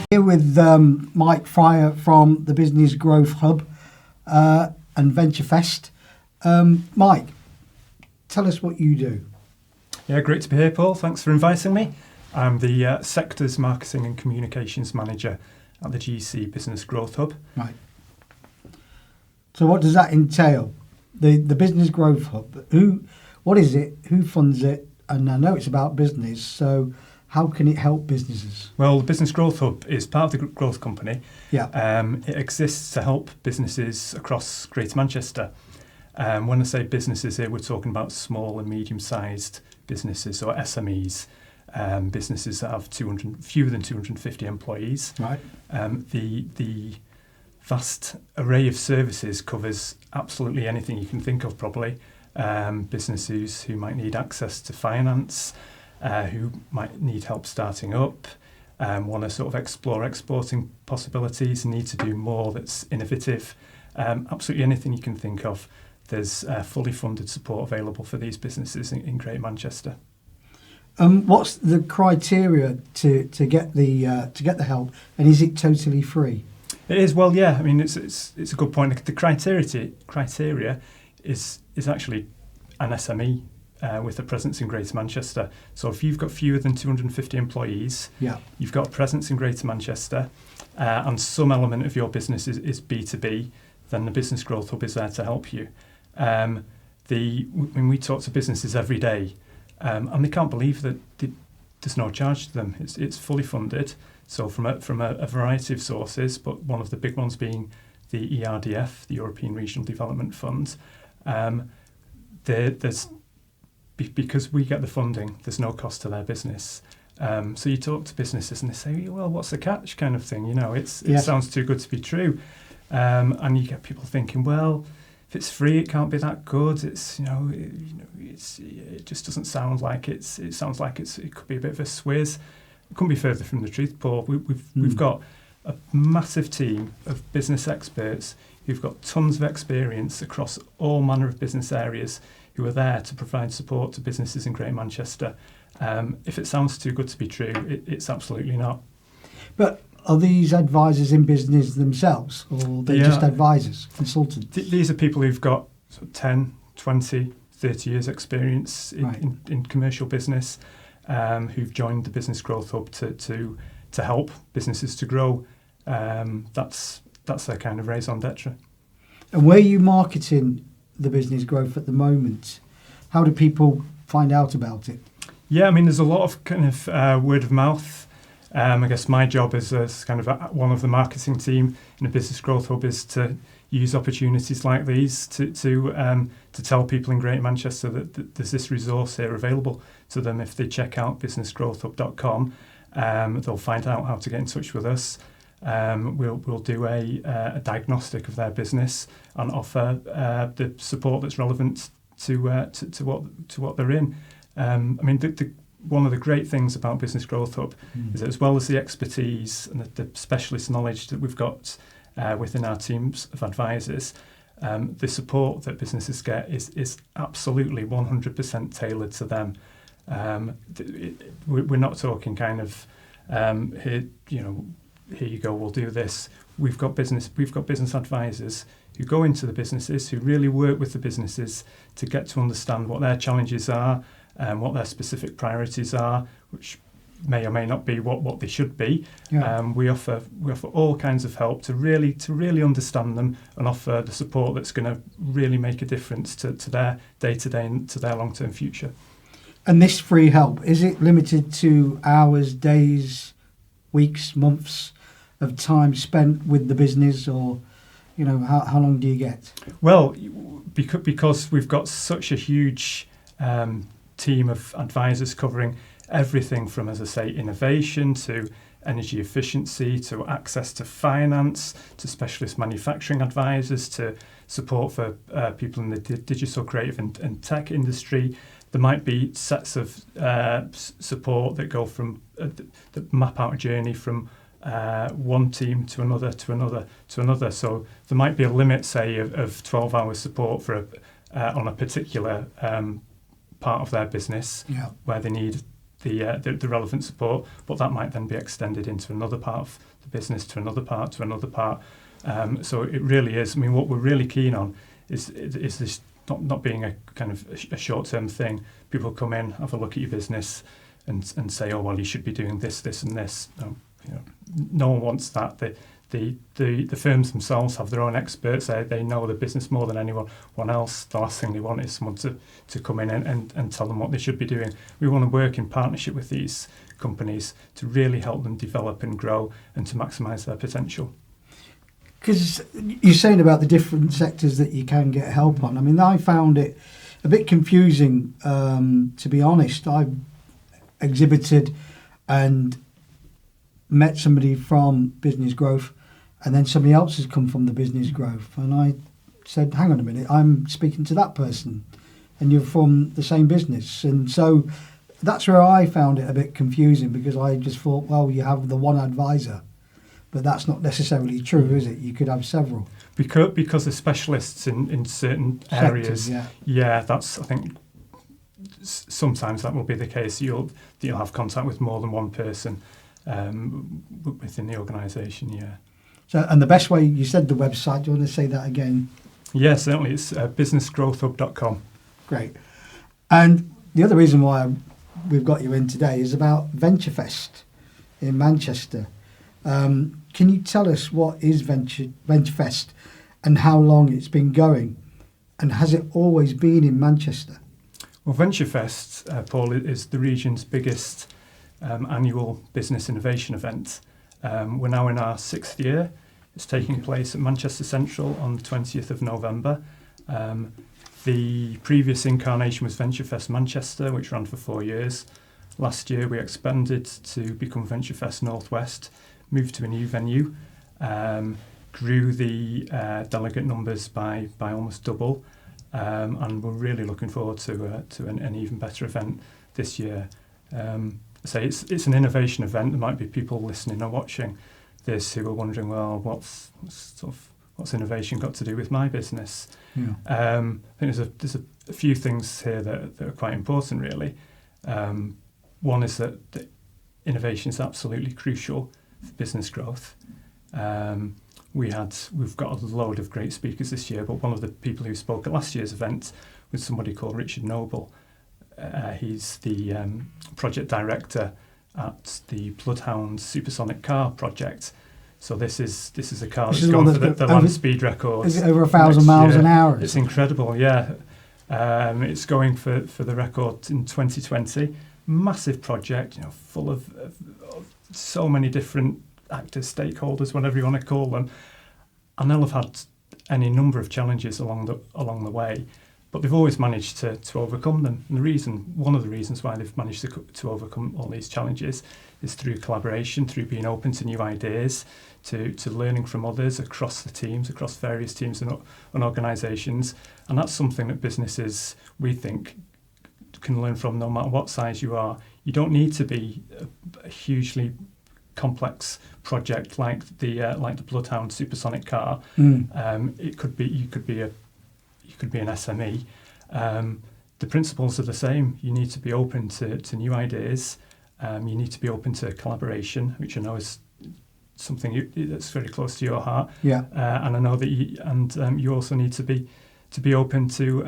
Here with Mike Fryer from the Business Growth Hub and Venturefest. Mike, tell us what you do. Yeah, great to be here, Paul. Thanks for inviting me. I'm the Sectors Marketing and Communications Manager at the GC Business Growth Hub. Right. So what does that entail? The Business Growth Hub, what is it, who funds it? And I know it's about business, so how can it help businesses? Well, the Business Growth Hub is part of the growth company. Yeah. It exists to help businesses across Greater Manchester. When I say businesses here, we're talking about small and medium-sized businesses, or SMEs, businesses that have fewer than 250 employees. Right. The vast array of services covers absolutely anything you can think of, probably. Businesses who might need access to finance, who might need help starting up, want to sort of explore exporting possibilities, need to do more that's innovative. Absolutely anything you can think of. There's fully funded support available for these businesses in Greater Manchester. What's the criteria to get the help, and is it totally free? It is, well, yeah. I mean, it's a good point. The criteria is actually an SME with a presence in Greater Manchester. So if you've got fewer than 250 employees, yeah, you've got a presence in Greater Manchester, and some element of your business is B2B, then the Business Growth Hub is there to help you. When we talk to businesses every day, and they can't believe that there's no charge to them. It's fully funded, so from a variety of sources, but one of the big ones being the ERDF, the European Regional Development Fund. Because we get the funding, there's no cost to their business. So you talk to businesses and they say, well, what's the catch, kind of thing? You know, it sounds too good to be true. And you get people thinking, well, if it's free, it can't be that good. It just doesn't sound like it sounds like it could be a bit of a swizz. It couldn't be further from the truth, Paul. We've got a massive team of business experts who've got tons of experience across all manner of business areas, who are there to provide support to businesses in Greater Manchester. If it sounds too good to be true, it's absolutely not. But are these advisors in business themselves, or they're just advisors, consultants? These are people who've got sort of 10, 20, 30 years experience in commercial business, who've joined the Business Growth Hub to help businesses to grow. That's their kind of raison d'etre. And where are you marketing the Business Growth at the moment? How do people find out about it? Yeah, I mean, there's a lot of kind of word of mouth. I guess my job as kind of one of the marketing team in the Business Growth Hub is to use opportunities like these to tell people in Greater Manchester that there's this resource here available to them. If they check out businessgrowthhub.com, they'll find out how to get in touch with us. We'll do a diagnostic of their business and offer the support that's relevant to what they're in. I mean, one of the great things about Business Growth Hub is that, as well as the expertise and the specialist knowledge that we've got within our teams of advisors, the support that businesses get is absolutely 100% tailored to them. We're not talking kind of here you go, we'll do this. We've got business advisors who go into the businesses, who really work with the businesses to get to understand what their challenges are and what their specific priorities are, which may or may not be what they should be. Yeah. We offer all kinds of help to really understand them and offer the support that's going to really make a difference to their day-to-day and to their long-term future. And this free help, is it limited to hours, days, weeks, months of time spent with the business, or how long do you get? Well, because we've got such a huge team of advisors covering everything from, as I say, innovation to energy efficiency, to access to finance, to specialist manufacturing advisors, to support for people in the digital, creative and tech industry. There might be sets of support that go from that map out a journey from one team to another to another to another. So there might be a limit, say, of 12 hours support for on a particular part of their business, where they need the relevant support, but that might then be extended into another part of the business, to another part, to another part. So it really is. I mean, what we're really keen on is this not being a kind of a short-term thing. People come in, have a look at your business, and say, oh well, you should be doing this, this, and this. No one wants that. The firms themselves have their own experts. They know the business more than anyone else. The last thing they want is someone to come in and tell them what they should be doing. We want to work in partnership with these companies to really help them develop and grow and to maximise their potential. Because you're saying about the different sectors that you can get help on. I mean, I found it a bit confusing, to be honest. I exhibited and met somebody from business growth, and then somebody else has come from the business growth, and I said, hang on a minute, I'm speaking to that person and you're from the same business. And so that's where I found it a bit confusing, because I just thought, well, you have the one advisor, but that's not necessarily true, is it? You could have several. Because they're specialists in certain areas. Sectors, yeah, that's, I think, sometimes that will be the case. You'll have contact with more than one person within the organisation, yeah. So, and the best way, you said the website, do you want to say that again? Yeah, certainly. It's businessgrowthhub.com. Great. And the other reason why we've got you in today is about Venturefest in Manchester. Can you tell us what is Venturefest and how long it's been going? And has it always been in Manchester? Well, Venturefest, Paul, is the region's biggest annual business innovation event. We're now in our 6th year. It's taking place at Manchester Central on the 20th of November. The previous incarnation was Venturefest Manchester, which ran for 4 years. Last year we expanded to become Venturefest Northwest, moved to a new venue, grew the delegate numbers by almost double, and we're really looking forward to an even better event this year. So it's an innovation event. There might be people listening or watching this who are wondering, well, what's innovation got to do with my business? Yeah. I think there's a few things here that are quite important, really. One is that innovation is absolutely crucial for business growth. We've got a load of great speakers this year, but one of the people who spoke at last year's event was somebody called Richard Noble. He's the project director at the Bloodhound Supersonic Car project. So this is a car that's gone for the land speed records. Is it over 1,000 miles an hour? It's incredible, yeah. It's going for the record in 2020. Massive project, full of so many different actors, stakeholders, whatever you want to call them, and they'll have had any number of challenges along the way. But they've always managed to overcome them. And one of the reasons why they've managed to overcome all these challenges is through collaboration, through being open to new ideas, to learning from others across the teams, across various teams and organisations. And that's something that businesses, we think, can learn from no matter what size you are. You don't need to be a hugely complex project like the Bloodhound Supersonic Car. It could be you could be an SME. The principles are the same. You need to be open to new ideas. You need to be open to collaboration, which I know is something that's very close to your heart. Yeah. And I know that you also need to be open to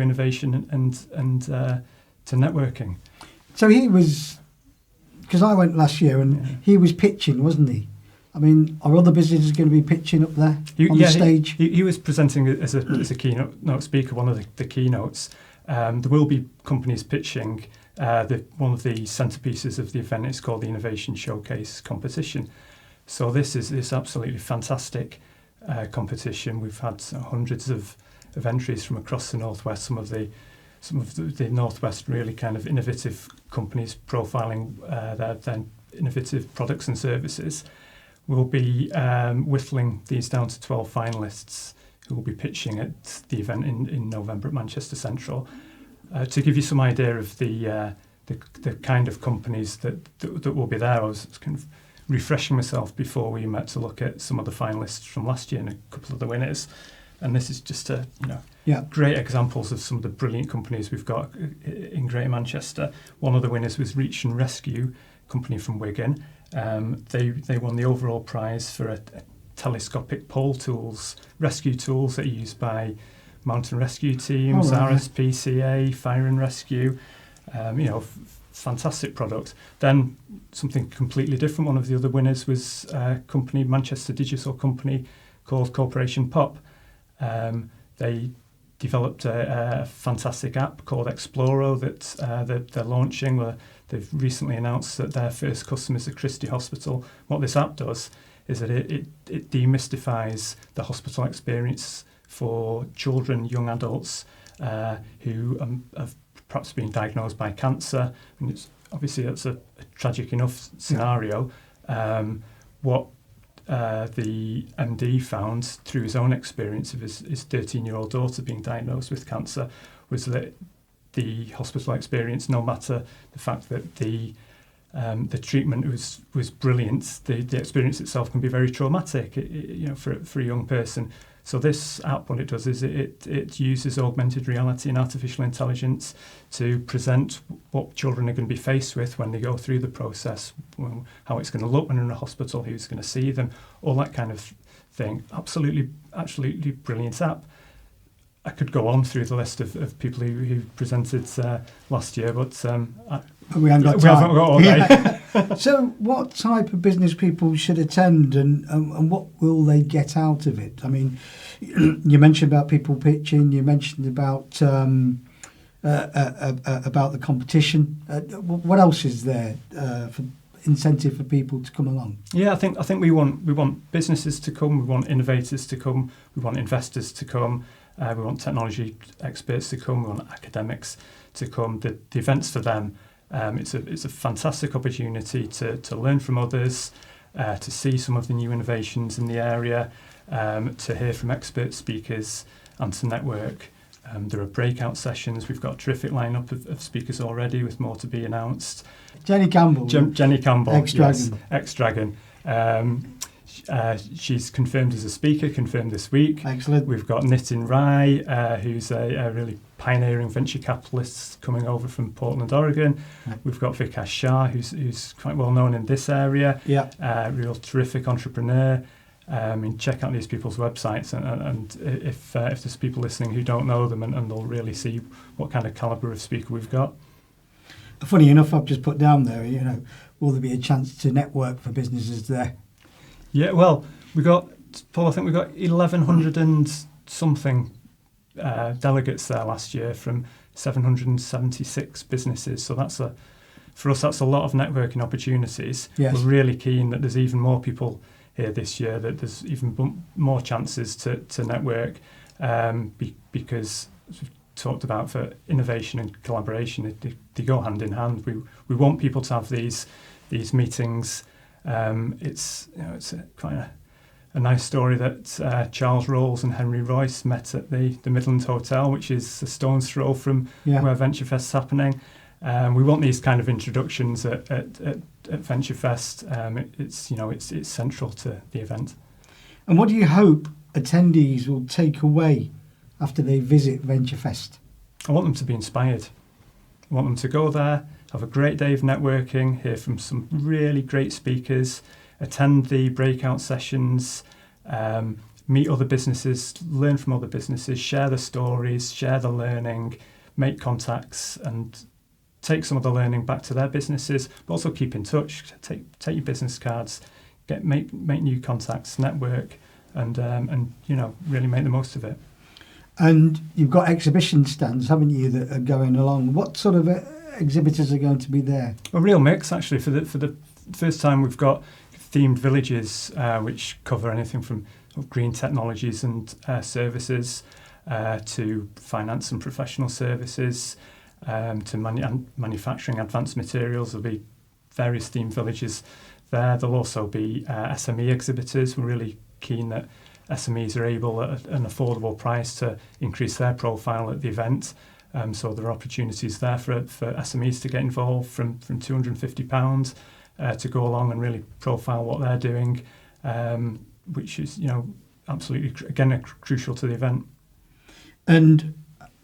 innovation and to networking. So he was, because I went last year and he was pitching, wasn't he? I mean, are other businesses going to be pitching up there on the stage? He was presenting as a keynote speaker, one of the keynotes. There will be companies pitching. One of the centerpieces of the event is called the Innovation Showcase competition. So this is absolutely fantastic competition. We've had hundreds of entries from across the Northwest. Some of the Northwest really kind of innovative companies profiling their innovative products and services. We'll be whittling these down to 12 finalists who will be pitching at the event in November at Manchester Central. To give you some idea of the kind of companies that will be there, I was kind of refreshing myself before we met to look at some of the finalists from last year and a couple of the winners. And this is just Yeah. great examples of some of the brilliant companies we've got in Greater Manchester. One of the winners was Reach and Rescue, company from Wigan. They won the overall prize for a telescopic pole tools, rescue tools that are used by mountain rescue teams, right. RSPCA, fire and rescue. Fantastic product. Then something completely different. One of the other winners was a company, Manchester digital company called Corporation Pop. They developed a fantastic app called Exploro that they're launching. They've recently announced that their first customer is the Christie Hospital. What this app does is that it demystifies the hospital experience for children, young adults who have perhaps been diagnosed by cancer. And that's a tragic enough scenario. What the MD found through his own experience of his 13-year-old daughter being diagnosed with cancer was that the hospital experience, no matter the fact that the treatment was brilliant, the experience itself can be very traumatic, for a young person. So this app, what it does is it uses augmented reality and artificial intelligence to present what children are going to be faced with when they go through the process, how it's going to look when they're in a hospital, who's going to see them, all that kind of thing. Absolutely brilliant app. I could go on through the list of people who presented last year, but we haven't got time. We haven't got all day. So what type of business people should attend and what will they get out of it? I mean, you mentioned about people pitching, you mentioned about the competition. What else is there for incentive for people to come along? Yeah, I think we want businesses to come, we want innovators to come, we want investors to come, we want technology experts to come, we want academics to come. The events for them, it's a fantastic opportunity to learn from others, to see some of the new innovations in the area, to hear from expert speakers and to network. There are breakout sessions. We've got a terrific lineup of speakers already with more to be announced. Jenny Campbell. Jenny Campbell, ex-Dragon. Yes, ex-Dragon. She's confirmed as a speaker, confirmed this week. Excellent. We've got Nitin Rai, who's a really pioneering venture capitalist coming over from Portland, Oregon. Yeah. We've got Vikash Shah, who's quite well known in this area. Yeah. Real terrific entrepreneur. Check out these people's websites, and if there's people listening who don't know them, and they'll really see what kind of calibre of speaker we've got. Funny enough, I've just put down there, will there be a chance to network for businesses there? Yeah, well, Paul, I think we got 1,100 and something delegates there last year from 776 businesses. So for us, that's a lot of networking opportunities. Yes. We're really keen that there's even more people here this year, that there's even more chances to network, because as we've talked about, for innovation and collaboration, they go hand in hand. We want people to have these meetings. It's quite a nice story that Charles Rolls and Henry Royce met at the Midland Hotel, which is a stone's throw from where Venturefest is happening. We want these kind of introductions at Venturefest. It's central to the event. And what do you hope attendees will take away after they visit Venturefest? I want them to be inspired. I want them to go there, have a great day of networking, hear from some really great speakers, attend the breakout sessions, meet other businesses, learn from other businesses, share the stories, share the learning, make contacts, and take some of the learning back to their businesses, but also keep in touch. Take your business cards, make new contacts, network, and really make the most of it. And you've got exhibition stands, haven't you, that are going along? What sort of exhibitors are going to be there? A real mix, actually. For the first time, we've got themed villages, which cover anything from green technologies and services to finance and professional services, to manufacturing advanced materials. There'll be various themed villages there. There'll also be SME exhibitors. We're really keen that SMEs are able at an affordable price to increase their profile at the event. So there are opportunities there for SMEs to get involved from £250 to go along and really profile what they're doing, which is absolutely, again, crucial to the event. And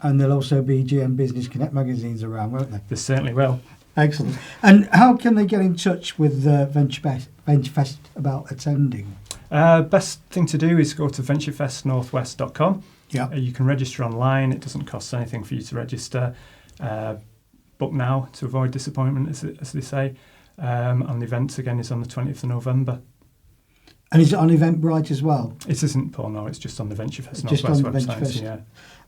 there'll also be GM Business Connect magazines around, won't there? There certainly will. Excellent. And how can they get in touch with Venturefest about attending? Best thing to do is go to venturefestnorthwest.com. Yeah. You can register online. It doesn't cost anything for you to register. Book now to avoid disappointment, as they say. And the event, again, is on the 20th of November. And is it on Eventbrite as well? It isn't, Paul, no. It's just on the Venturefest Just Northwest on the website. Venturefest. Yeah.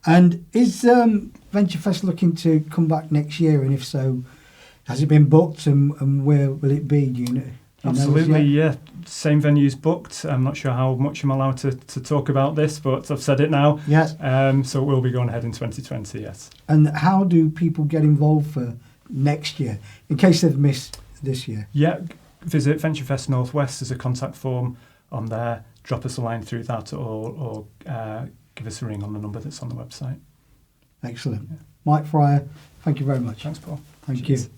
And is Venturefest looking to come back next year? And if so, has it been booked and where will it be? Do you know? Absolutely, yeah. Same venues booked. I'm not sure how much I'm allowed to talk about this, but I've said it now. Yes. So we'll be going ahead in 2020, yes. And how do people get involved for next year, in case they've missed this year? Yeah, visit Venturefest Northwest. There's a contact form on there. Drop us a line through that or give us a ring on the number that's on the website. Excellent. Yeah. Mike Fryer, thank you very much. Thanks, Paul. Thank Cheers. you.